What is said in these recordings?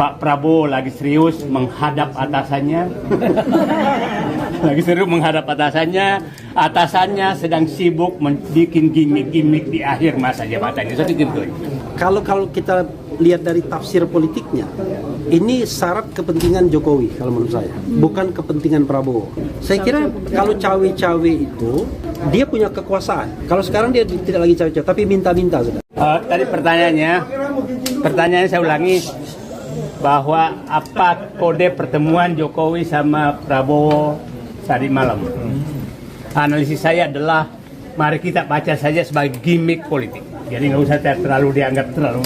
Pak Prabowo lagi serius menghadap atasannya. Lagi serius menghadap atasannya. Atasannya sedang sibuk membuat gimmick-gimmick di akhir masa jabatannya. Saya pikir itu. Kalau kita lihat dari tafsir politiknya, ini syarat kepentingan Jokowi kalau menurut saya, bukan kepentingan Prabowo. Saya kira kalau cawe-cawe itu dia punya kekuasaan. Kalau sekarang dia tidak lagi cawe-cawe, tapi minta-minta sudah. Tadi pertanyaannya saya ulangi, bahwa apa kode pertemuan Jokowi sama Prabowo tadi malam? Analisis saya adalah mari kita baca saja sebagai gimmick politik. Jadi nggak usah terlalu dianggap terlalu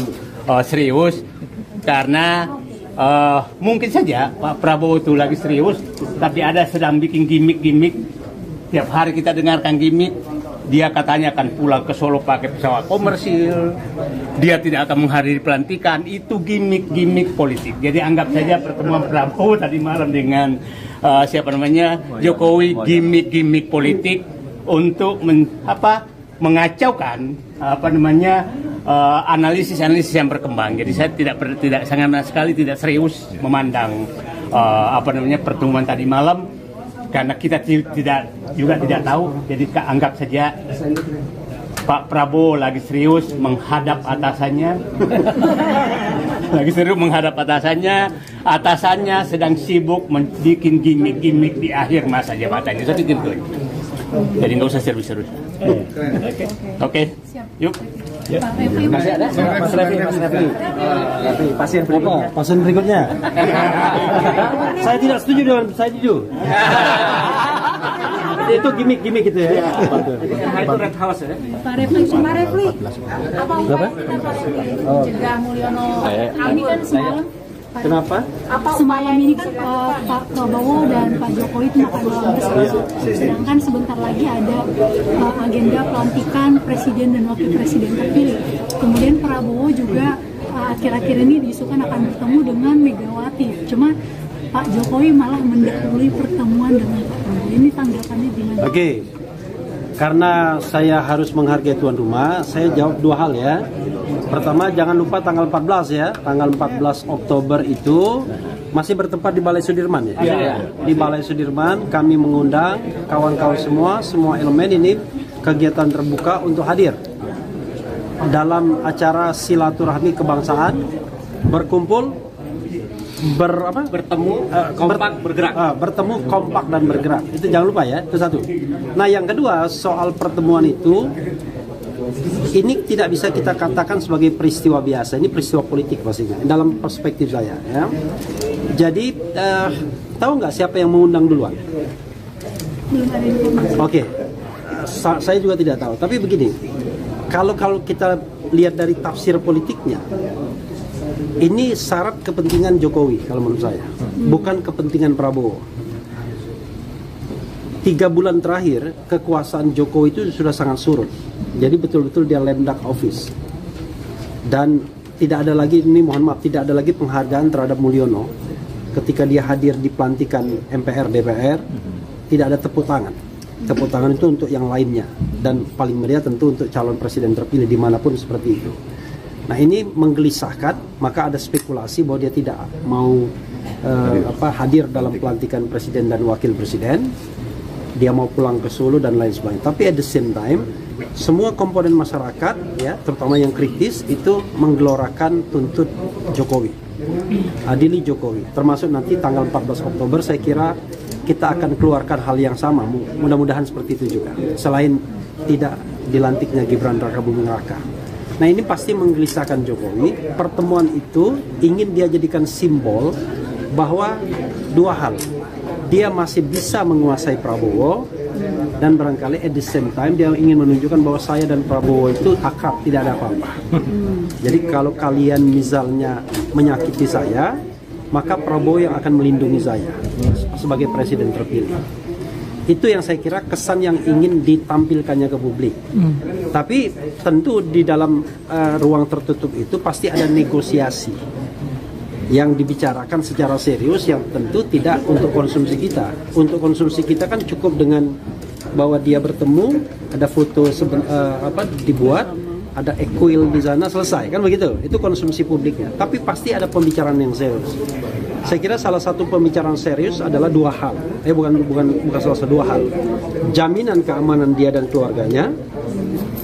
serius, karena mungkin saja Pak Prabowo itu lagi serius, tapi ada sedang bikin gimmick-gimmick. Tiap hari kita dengarkan gimmick. Dia katanya akan pulang ke Solo pakai pesawat komersil. Dia tidak akan menghadiri pelantikan. Itu gimmick-gimmick politik. Jadi anggap saja pertemuan Prabowo tadi malam dengan Jokowi gimmick-gimmick politik untuk mengacaukan analisis yang berkembang. Jadi saya tidak sangat sekali tidak serius memandang pertemuan tadi malam, karena kita tidak tahu. Jadi anggap saja Pak Prabowo lagi serius menghadap atasannya. Lagi serius menghadap atasannya. Atasannya sedang sibuk membuat gimmick-gimmick di akhir masa jabatannya. Saya pikir itu. Jadi nggak usah serius-serius. Oke. Yuk. Ya. Masih ada? Mas Refli. Pasien berikutnya. Saya tidak setuju dengan saya jujur. Itu gimmick gitu ya. Itu red house ya. Pak Refli. Apa upaya Pak Refli mencegah Mulyono? Ini kan semalam. Kenapa? Semalam ini kan Pak Prabowo dan Pak Jokowi itu makan malam bersama. Sedangkan sebentar lagi ada agenda pelantikan presiden dan wakil presiden terpilih. Kemudian Prabowo juga akhir-akhir ini diisukan akan bertemu dengan Megawati. Cuma Pak Jokowi malah mendahului pertemuan dengan Pak Prabowo. Ini tanggapannya gimana? Oke. Karena saya harus menghargai tuan rumah, saya jawab dua hal ya. Pertama, jangan lupa tanggal 14 ya. Tanggal 14 Oktober itu masih bertempat di Balai Sudirman ya. Di Balai Sudirman kami mengundang kawan-kawan semua elemen ini, kegiatan terbuka untuk hadir dalam acara silaturahmi kebangsaan, berkumpul, bertemu, kompak, bergerak. Bertemu, kompak dan bergerak. Itu jangan lupa ya, itu satu. Nah, yang kedua, soal pertemuan itu, ini tidak bisa kita katakan sebagai peristiwa biasa. Ini peristiwa politik pastinya, dalam perspektif saya. Ya. Jadi, tahu nggak siapa yang mengundang duluan? Belum ada informasi. Oke, saya juga tidak tahu. Tapi begini, kalau kita lihat dari tafsir politiknya, ini syarat kepentingan Jokowi kalau menurut saya, bukan kepentingan Prabowo. 3 bulan terakhir kekuasaan Jokowi itu sudah sangat surut. Jadi betul-betul dia lame duck office. Dan tidak ada lagi, ini mohon maaf, tidak ada lagi penghargaan terhadap Mulyono. Ketika dia hadir di pelantikan MPR, DPR, tidak ada tepuk tangan. Tepuk tangan itu untuk yang lainnya. Dan paling meriah tentu untuk calon presiden terpilih dimanapun seperti itu. Nah, ini menggelisahkan, maka ada spekulasi bahwa dia tidak mau hadir dalam pelantikan presiden dan wakil presiden. Dia mau pulang ke Solo dan lain sebagainya. Tapi at the same time, semua komponen masyarakat, ya, terutama yang kritis, itu menggelorakan tuntut Jokowi, adili Jokowi. Termasuk nanti tanggal 14 Oktober, saya kira kita akan keluarkan hal yang sama. Mudah-mudahan seperti itu juga. Selain tidak dilantiknya Gibran Rakabuming Raka. Nah, ini pasti menggelisahkan Jokowi. Pertemuan itu ingin dia jadikan simbol bahwa dua hal. Dia masih bisa menguasai Prabowo, dan barangkali at the same time dia ingin menunjukkan bahwa saya dan Prabowo itu akrab, tidak ada apa-apa. Jadi kalau kalian misalnya menyakiti saya, maka Prabowo yang akan melindungi saya sebagai presiden terpilih. Itu yang saya kira kesan yang ingin ditampilkannya ke publik. Tapi tentu di dalam ruang tertutup itu pasti ada negosiasi yang dibicarakan secara serius, yang tentu tidak untuk konsumsi kita. Untuk konsumsi kita kan cukup dengan bahwa dia bertemu, ada foto dibuat, ada equil di sana, selesai kan begitu. Itu konsumsi publiknya. Tapi pasti ada pembicaraan yang serius. Saya kira salah satu pembicaraan serius adalah dua hal. Bukan salah satu, dua hal. Jaminan keamanan dia dan keluarganya,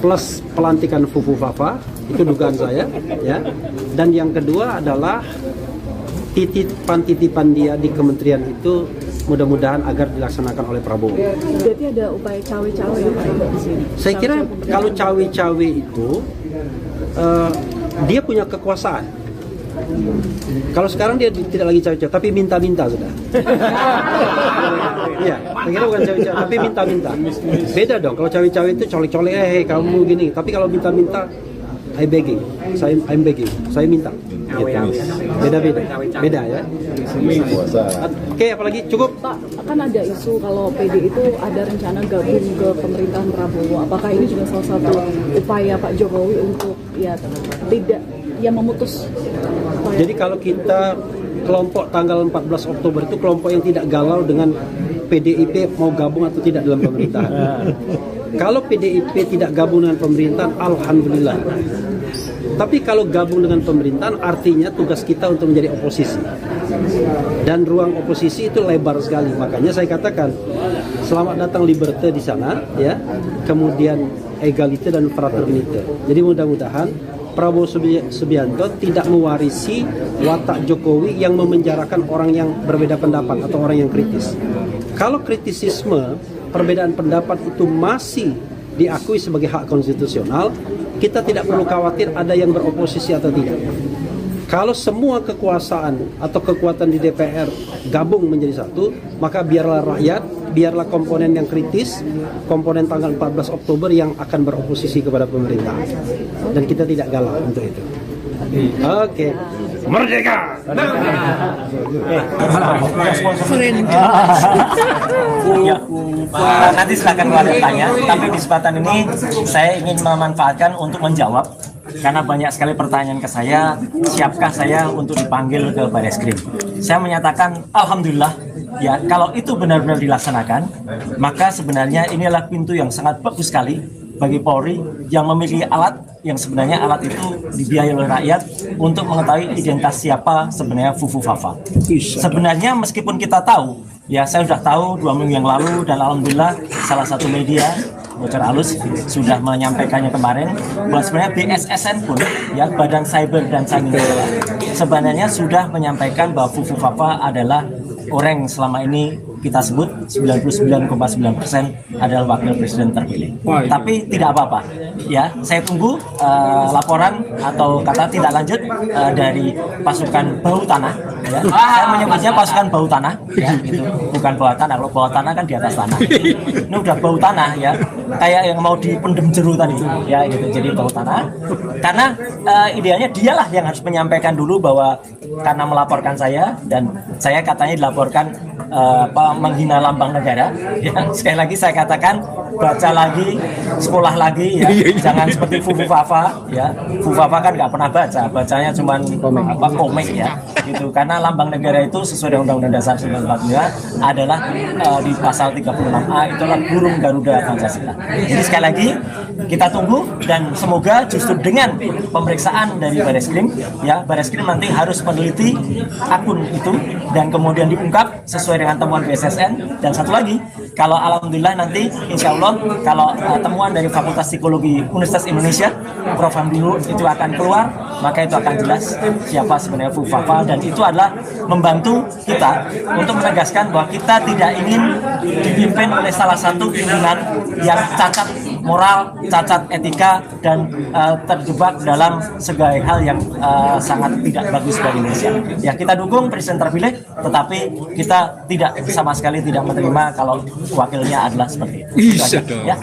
plus pelantikan Fufu Fafa, itu dugaan saya, ya. Dan yang kedua adalah titipan dia di kementerian itu mudah-mudahan agar dilaksanakan oleh Prabowo. Berarti ada upaya cawe-cawe ya Pak di sini? Saya kira kalau cawe-cawe itu dia punya kekuasaan. Kalau sekarang dia tidak lagi cawe-cawe, tapi minta-minta sudah. Iya, saya kira bukan cawe-cawe, tapi minta-minta. Beda dong, kalau cawe-cawe itu colek-colek, kamu gini. Tapi kalau minta-minta, I'm begging, saya minta. Gitu. Beda ya. Oke, apalagi cukup. Pak, kan ada isu kalau PD itu ada rencana gabung ke pemerintahan Prabowo. Apakah ini juga salah satu upaya Pak Jokowi untuk tidak memutus? Jadi kalau kita kelompok tanggal 14 Oktober itu kelompok yang tidak galau dengan PDIP mau gabung atau tidak dalam pemerintahan. Kalau PDIP tidak gabung dengan pemerintahan, alhamdulillah. Tapi kalau gabung dengan pemerintahan, artinya tugas kita untuk menjadi oposisi. Dan ruang oposisi itu lebar sekali. Makanya saya katakan, selamat datang Liberté di sana, ya. Kemudian Egalite dan Fraternité. Jadi mudah-mudahan Prabowo Subianto tidak mewarisi watak Jokowi yang memenjarakan orang yang berbeda pendapat atau orang yang kritis. Kalau kritisisme, perbedaan pendapat itu masih diakui sebagai hak konstitusional, kita tidak perlu khawatir ada yang beroposisi atau tidak. Kalau semua kekuasaan atau kekuatan di DPR gabung menjadi satu, maka biarlah rakyat, biarlah komponen yang kritis, komponen tanggal 14 Oktober yang akan beroposisi kepada pemerintah. Dan kita tidak galau untuk itu. Oke. Merdeka! Nanti silakan kalau ada tanya, tapi di kesempatan ini saya ingin memanfaatkan untuk menjawab karena banyak sekali pertanyaan ke saya, siapkah saya untuk dipanggil ke Bareskrim? Saya menyatakan alhamdulillah, ya kalau itu benar-benar dilaksanakan, maka sebenarnya ini adalah pintu yang sangat bagus sekali bagi Polri yang memiliki alat yang sebenarnya alat itu dibiayai oleh rakyat untuk mengetahui identitas siapa sebenarnya Fufu Fafa. Sebenarnya meskipun kita tahu, ya saya sudah tahu 2 minggu yang lalu dan alhamdulillah salah satu media Bocor Halus sudah menyampaikannya kemarin bahwa sebenarnya BSSN pun, ya Badan Cyber dan Sandi Negara, sebenarnya sudah menyampaikan bahwa Fufu Fafa adalah orang yang selama ini kita sebut 99,9% adalah wakil presiden terpilih. Tapi tidak apa-apa, ya saya tunggu laporan atau kata tindak lanjut dari pasukan bau tanah. Ya. Saya menyebutnya pasukan bau tanah, ya, gitu. Bukan bawah tanah. Kalau bawah tanah kan di atas tanah. Ini udah bau tanah, ya, kayak yang mau dipendem jeru tadi, ya, gitu. Jadi bau tanah. Karena idealnya dialah yang harus menyampaikan dulu bahwa karena melaporkan saya dan saya katanya dilaporkan menghina lambang negara. Ya, sekali lagi saya katakan baca lagi, sekolah lagi, ya. Jangan seperti Fufu Fafa, ya. Fufu Fafa kan nggak pernah baca, bacanya cuma komik, ya, gitu. Karena lambang negara itu sesuai dengan Undang-Undang Dasar 1945 adalah di pasal 36A itu adalah burung Garuda Pancasila. Jadi sekali lagi kita tunggu dan semoga justru dengan pemeriksaan dari Bareskrim, ya Bareskrim nanti harus meneliti akun itu dan kemudian diungkap sesuai dengan temuan BSSN. Dan satu lagi, kalau alhamdulillah nanti insya Allah kalau temuan dari Fakultas Psikologi Universitas Indonesia Prof. Hamdilu itu akan keluar, maka itu akan jelas siapa sebenarnya Fufu Fafa, dan itu adalah membantu kita untuk menegaskan bahwa kita tidak ingin dipimpin oleh salah satu pimpinan yang cacat moral, cacat etika, dan terjebak dalam segala hal yang sangat tidak bagus bagi Indonesia. Ya kita dukung presiden terpilih, tetapi kita tidak sama sekali tidak menerima kalau wakilnya adalah seperti itu. Ya.